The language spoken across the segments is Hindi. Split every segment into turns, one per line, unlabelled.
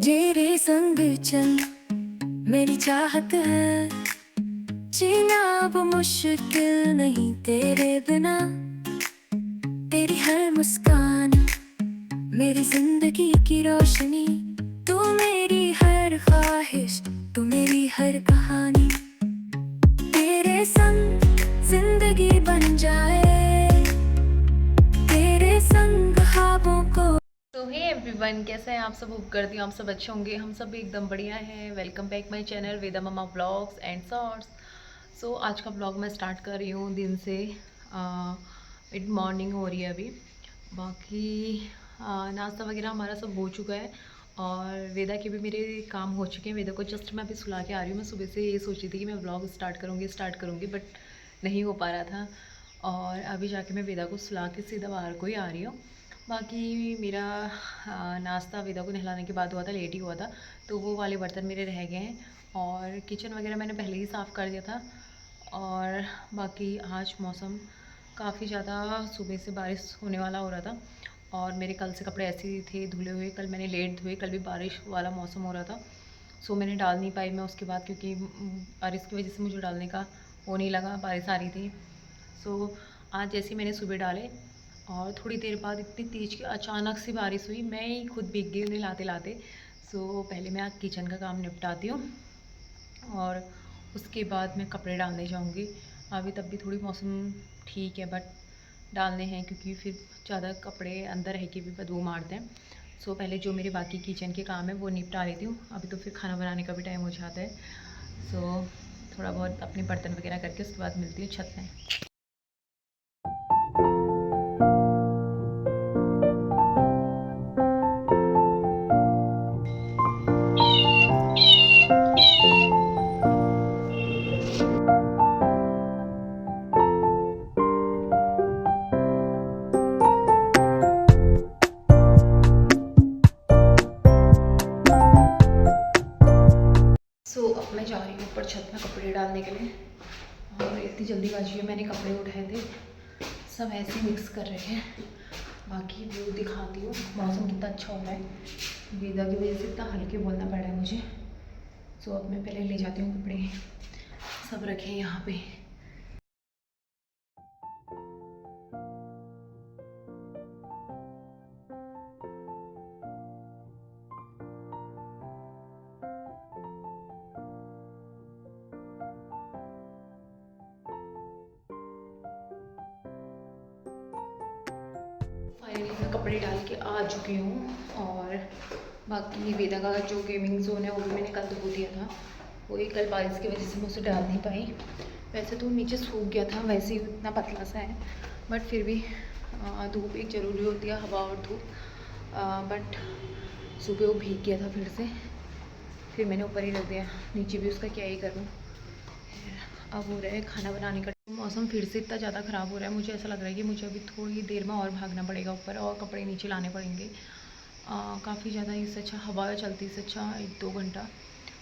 तेरे संग चल मेरी चाहत है, जीना अब मुश्किल नहीं तेरे बिना। तेरी हर मुस्कान मेरी जिंदगी की रोशनी, तू मेरी हर ख्वाहिश, तू मेरी हर कहानी। तेरे संग जिंदगी बन जाए, तेरे संग ख्वाबों को।
तो हे एवरीवन, कैसे हैं आप सब? होप करती हूँ आप सब अच्छे होंगे। हम सब भी एकदम बढ़िया हैं। Welcome back my channel Veda mamma vlogs and shorts. So आज का व्लॉग मैं स्टार्ट कर रही हूँ दिन से। मिड मॉर्निंग हो रही है अभी। बाकी नाश्ता वगैरह हमारा सब हो चुका है और वेदा के भी मेरे काम हो चुके हैं। वेदा को जस्ट मैं अभी सुला के आ रही हूँ। मैं सुबह से ये सोची थी कि मैं व्लॉग स्टार्ट करूँगी बट नहीं हो पा रहा था। और अभी जाके मैं वेदा को सुला के सीधा बाहर को ही आ रही हूँ। बाकी मेरा नाश्ता वेदा को नहलाने के बाद हुआ था, लेट ही हुआ था, तो वो वाले बर्तन मेरे रह गए हैं और किचन वगैरह मैंने पहले ही साफ़ कर दिया था। और बाकी आज मौसम काफ़ी ज़्यादा, सुबह से बारिश होने वाला हो रहा था और मेरे कल से कपड़े ऐसे ही थे धुले हुए। कल मैंने लेट धोए, कल भी बारिश वाला मौसम हो रहा था। सो मैंने डाल नहीं पाई मैं उसके बाद, क्योंकि बारिश की वजह से मुझे डालने का वो नहीं लगा, बारिश आ रही थी। सो आज जैसे ही मैंने सुबह डाले और थोड़ी देर बाद इतनी तेज़ की अचानक से बारिश हुई, मैं ही खुद भीग गई उन्हें लाते लाते। सो पहले मैं आज किचन का काम निपटाती हूँ और उसके बाद मैं कपड़े डालने जाऊँगी। अभी तब भी थोड़ी मौसम ठीक है बट डालने हैं, क्योंकि फिर ज़्यादा कपड़े अंदर रह के भी बदबू मारते हैं। सो पहले जो मेरे बाकी किचन के काम है वो निपटा लेती हूँ। अभी तो फिर खाना बनाने का भी टाइम हो जाता है। सो थोड़ा बहुत अपने बर्तन वगैरह करके उसके बाद मिलती हूँ छत में। सो अब मैं जा रही हूँ ऊपर छत में कपड़े डालने के लिए और इतनी जल्दीबाजी में मैंने कपड़े उठाए थे, सब ऐसे मिक्स कर रहे हैं। बाकी व्यू दिखाती हूँ, मौसम कितना अच्छा हो रहा है। वेदा की वजह से इतना हल्के बोलना पड़ रहा है मुझे। सो अब मैं पहले ले जाती हूँ कपड़े, सब रखे हैं यहाँ पे। फाइनली मैं कपड़े डाल के आ चुकी हूँ और बाकी वेदा का जो गेमिंग जोन है वो भी मैंने कल धो दिया था। वही कल बारिश की वजह से मैं उसे डाल नहीं पाई। वैसे तो नीचे सूख गया था, वैसे ही इतना पतला सा है बट फिर भी धूप एक ज़रूरी होती है, हवा और धूप। बट सुबह वो भीग गया था फिर मैंने ऊपर ही रख दिया, नीचे भी उसका क्या ही करूँ। अब हो रहा है खाना बनाने का। मौसम फिर से इतना ज़्यादा ख़राब हो रहा है, मुझे ऐसा लग रहा है कि मुझे अभी थोड़ी देर में और भागना पड़ेगा ऊपर और कपड़े नीचे लाने पड़ेंगे। काफ़ी ज़्यादा इससे अच्छा हवा चलती, इससे अच्छा 1-2 घंटा।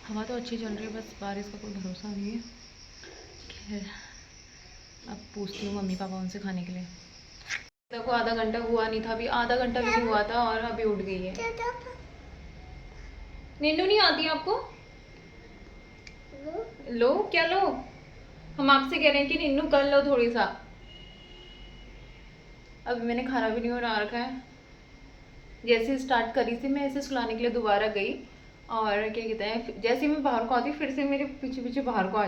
हवा तो अच्छी चल रही है, बस बारिश का कोई भरोसा नहीं है। खैर अब पूछती हूँ मम्मी पापा उनसे खाने के लिए। देखो आधा घंटा हुआ नहीं था, अभी आधा घंटा भी नहीं हुआ था और अभी उठ गई है। नींदू नहीं आती आपको? लो क्या लो? हम आपसे कह रहे हैं कि नीनू कर लो थोड़ी सा। अभी मैंने खाना भी नहीं बना रखा है। जैसे स्टार्ट करी थी मैं ऐसे सुलाने के लिए दोबारा गई और क्या कहते हैं, जैसे ही मैं बाहर को आती फिर से मेरे पीछे पीछे बाहर को आ।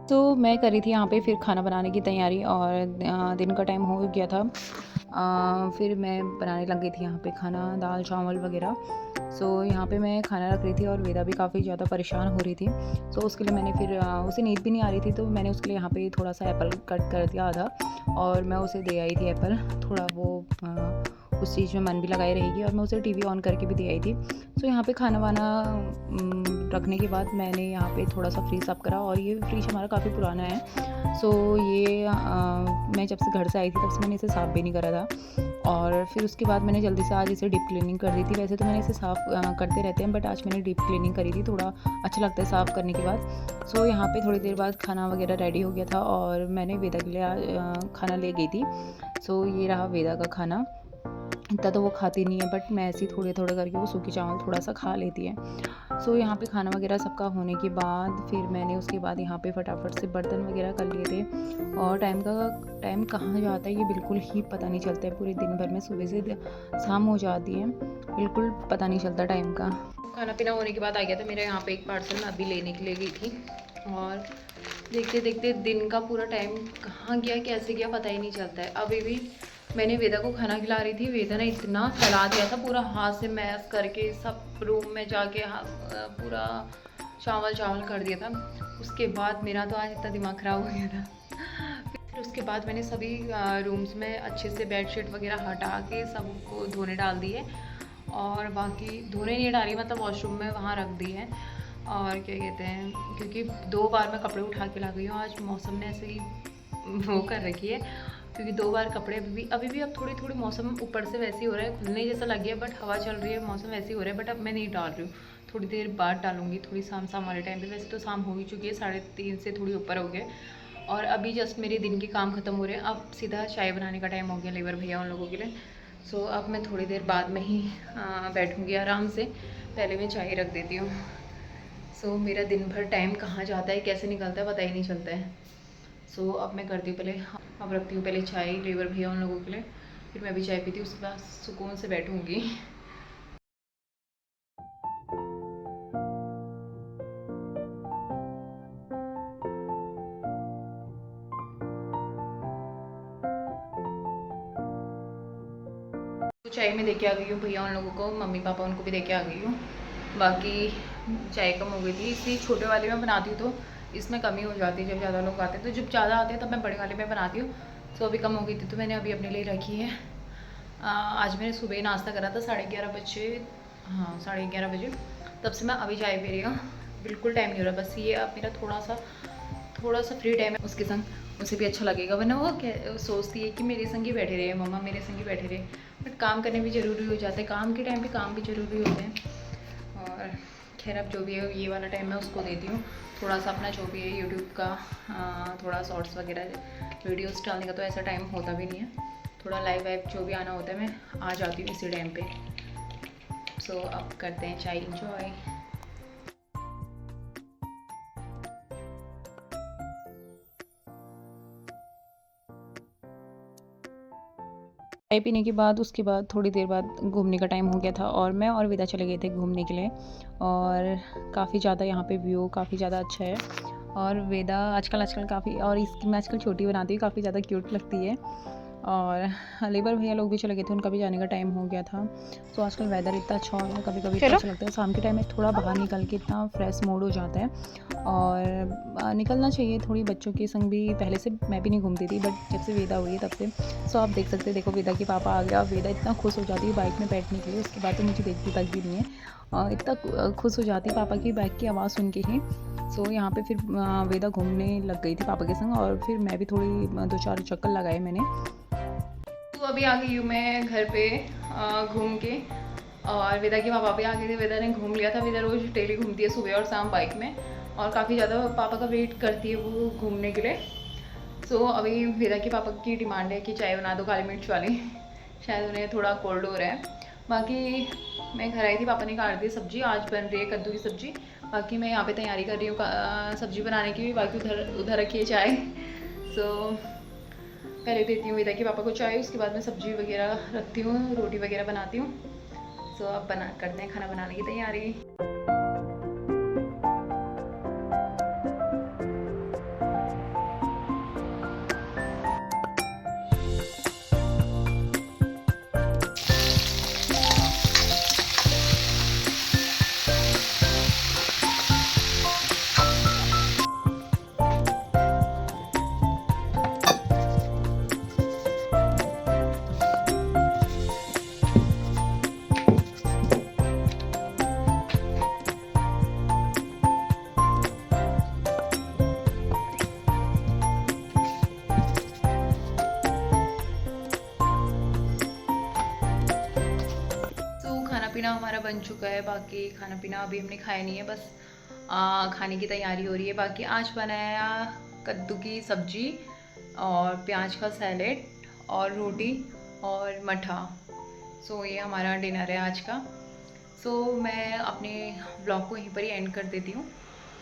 तो मैं करी थी यहाँ पे फिर खाना बनाने की तैयारी और दिन का टाइम हो गया था। फिर मैं बनाने लग गई थी यहाँ पे खाना, दाल चावल वगैरह। सो यहाँ पे मैं खाना रख रही थी और वेदा भी काफ़ी ज़्यादा परेशान हो रही थी। सो उसके लिए मैंने फिर उसे नींद भी नहीं आ रही थी, तो मैंने उसके लिए यहाँ पे थोड़ा सा एप्पल कट कर दिया आधा और मैं उसे दे आई थी एप्पल। थोड़ा वो उस चीज़ में मन भी लगाई रहेगी और मैं उसे टीवी ऑन करके भी दे आई थी। सो यहाँ पे खाना वाना रखने के बाद मैंने यहाँ पे थोड़ा सा फ्रिज साफ़ करा, और ये फ्रिज हमारा काफ़ी पुराना है। सो ये मैं जब से घर से आई थी तब से मैंने इसे साफ़ भी नहीं करा था, और फिर उसके बाद मैंने जल्दी से आज इसे डीप क्लीनिंग कर दी थी। वैसे तो मैंने इसे साफ़ करते रहते हैं, बट आज मैंने डीप क्लीनिंग करी थी, थोड़ा अच्छा लगता है साफ़ करने के बाद। सो यहाँ पे थोड़ी देर बाद खाना वगैरह रेडी हो गया था, और मैंने वेदा के लिए खाना ले गई थी। सो ये रहा वेदा का खाना। इतना तो वो खाती नहीं है, बट मैं ऐसे ही थोड़े थोड़े करके वो सूखी चावल थोड़ा सा खा लेती है। सो यहाँ पे खाना वगैरह सबका होने के बाद फिर मैंने उसके बाद यहाँ पे फटाफट से बर्तन वगैरह कर लिए थे, और टाइम कहाँ जाता है ये बिल्कुल ही पता नहीं चलता है। पूरे दिन भर में सुबह से शाम हो जाती है, बिल्कुल पता नहीं चलता टाइम का। खाना पीना होने के बाद आ गया था मेरा यहाँ पे एक पार्सल, मैं अभी लेने के लिए गई थी, और देखते देखते दिन का पूरा टाइम कहाँ गया कैसे गया पता ही नहीं चलता है। अभी भी मैंने वेदा को खाना खिला रही थी, वेदा ने इतना फैला दिया था, पूरा हाथ से मैश करके सब रूम में जाके पूरा चावल कर दिया था। उसके बाद मेरा तो आज इतना दिमाग ख़राब हो गया था। फिर उसके बाद मैंने सभी रूम्स में अच्छे से बेडशीट वगैरह हटा के सबको धोने डाल दिए, और बाकी धोने नहीं डाली, मतलब वॉशरूम में वहाँ रख दी है। और क्या कहते हैं, क्योंकि 2 बार मैं कपड़े उठा के ला गई हूँ, आज मौसम ने ऐसे ही वो कर रखी है, क्योंकि 2 बार कपड़े अभी भी अब थोड़ी मौसम ऊपर से वैसे ही हो रहा है, खुलने जैसा लग गया, बट हवा चल रही है, मौसम वैसे ही हो रहा है। बट अब मैं नहीं डाल रही हूँ, थोड़ी देर बाद डालूंगी, थोड़ी शाम वाले टाइम पे। वैसे तो शाम हो ही चुकी है, 3:30 से थोड़ी ऊपर हो गए, और अभी जस्ट मेरे दिन के काम ख़त्म हो रहे हैं। अब सीधा चाय बनाने का टाइम हो गया लेबर भैया उन लोगों के लिए। सो अब मैं थोड़ी देर बाद में ही बैठूँगी आराम से, पहले मैं चाय रख देती हूँ। सो मेरा दिन भर टाइम कहाँ जाता है कैसे निकलता है पता ही नहीं चलता है। सो अब मैं करती हूँ अब रखती हूँ पहले चाय लेबर भैया उन लोगों के लिए, फिर मैं भी चाय पीती हूँ, उसके बाद सुकून से बैठूँगी। तो चाय में देके आ गई हूँ भैया उन लोगों को, मम्मी पापा उनको भी देके आ गई हूँ। बाकी चाय कम हो गई थी, इसलिए छोटे वाले में बनाती हूँ तो इसमें कमी हो जाती है जब ज़्यादा लोग आते हैं। तो जब ज़्यादा आते हैं तब मैं बड़े वाले में बनाती हूँ। सो अभी कम हो गई थी तो मैंने अभी अपने लिए रखी है। आज मैंने सुबह ही नाश्ता करा था 11:30 बजे, हाँ 11:30 बजे, तब से मैं अभी चाय पी रही हूँ, बिल्कुल टाइम नहीं हो रहा। बस ये अब मेरा थोड़ा सा फ्री टाइम है, उसके संग उसे भी अच्छा लगेगा, वरना वो सोचती है कि मेरे संग ही बैठे रहे मम्मा, मेरे संग ही बैठे रहे। बट काम करने भी ज़रूरी हो जाता है, काम के टाइम पे काम भी ज़रूरी होते हैं। और खैर अब जो भी है ये वाला टाइम मैं उसको देती हूँ, थोड़ा सा अपना जो भी है यूट्यूब का थोड़ा शॉर्ट्स वगैरह वीडियोस डालने का तो ऐसा टाइम होता भी नहीं है। थोड़ा लाइव वाइव जो भी आना होता है मैं आ जाती हूँ इसी टाइम पे। सो अब करते हैं चाय इंजॉय। चाय पीने के बाद उसके बाद थोड़ी देर बाद घूमने का टाइम हो गया था, और मैं और वेदा चले गए थे घूमने के लिए। और काफ़ी ज़्यादा यहाँ पे व्यू काफ़ी ज़्यादा अच्छा है, और वेदा आजकल काफ़ी, और इसकी मैं आजकल छोटी बनाती हूँ, काफ़ी ज़्यादा क्यूट लगती है। और लेबर भैया लोग भी चले गए थे, उनका भी जाने का टाइम हो गया था। तो आजकल वेदर इतना अच्छा हो गया, कभी कभी अच्छा लगता है शाम के टाइम में थोड़ा बाहर निकल के, इतना फ्रेश मूड हो जाता है। और निकलना चाहिए थोड़ी, बच्चों के संग भी। पहले से मैं भी नहीं घूमती थी, बट जब से वेदा हुई है तब से। सो आप देख सकते हैं, देखो वेदा के पापा आ गया, वेदा इतना खुश हो जाती है बाइक में बैठने के लिए, उसके बाद तो मुझे देखती तक भी नहीं है, इतना खुश हो जाती है पापा की बाइक की आवाज़ सुन के ही। सो यहाँ पे फिर वेदा घूमने लग गई थी पापा के संग, और फिर मैं भी थोड़ी 2-4 चक्कर लगाए मैंने। तो अभी आ गई हूँ मैं घर पे घूम के, और वेदा के पापा भी आ गए थे, वेदा ने घूम लिया था। वेदा रोज़ डेली घूमती है सुबह और शाम बाइक में, और काफ़ी ज़्यादा पापा का वेट करती है वो घूमने के लिए। सो अभी वेदा के पापा की डिमांड है कि चाय बना दो काली मिर्च वाली, शायद उन्हें थोड़ा कोल्ड हो रहा है। बाकी मैं घर आई थी, पापा ने काट दी सब्ज़ी, आज बन रही है कद्दू की सब्ज़ी। बाकी मैं यहाँ पे तैयारी कर रही हूँ सब्ज़ी बनाने की भी, बाकी उधर रखी है चाय। सो पहले देती हूँ वेदा के पापा को चाय, उसके बाद मैं सब्ज़ी वगैरह रखती हूँ, रोटी वगैरह बनाती हूँ। सो अब करते हैं खाना बनाने की तैयारी। हमारा बन चुका है, बाकी खाना पीना अभी हमने खाया नहीं है, बस खाने की तैयारी हो रही है। बाकी आज बनाया कद्दू की सब्जी और प्याज का सैलेड और रोटी और मठा। सो ये हमारा डिनर है आज का। सो मैं अपने ब्लॉग को यहीं पर ही एंड कर देती हूँ।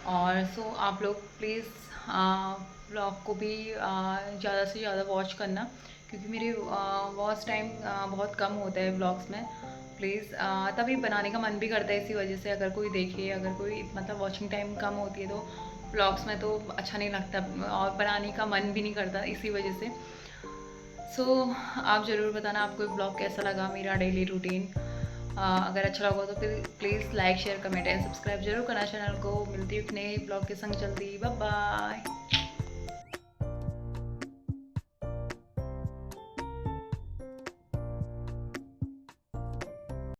और सो आप लोग प्लीज़ ब्लॉग को भी ज़्यादा से ज़्यादा वॉच करना, क्योंकि मेरे वॉच टाइम बहुत कम होता है ब्लॉग्स में। प्लीज़ तभी बनाने का मन भी करता है, इसी वजह से अगर कोई देखे, अगर कोई मतलब वॉचिंग टाइम कम होती है तो ब्लॉग्स में तो अच्छा नहीं लगता और बनाने का मन भी नहीं करता, इसी वजह से। सो आप ज़रूर बताना आपको ब्लॉग कैसा लगा, मेरा डेली रूटीन। अगर अच्छा लगा तो फिर please like share comment and subscribe जरूर करना चैनल को। मिलती हूँ एक नए ब्लॉग के संग जल्दी। Bye bye.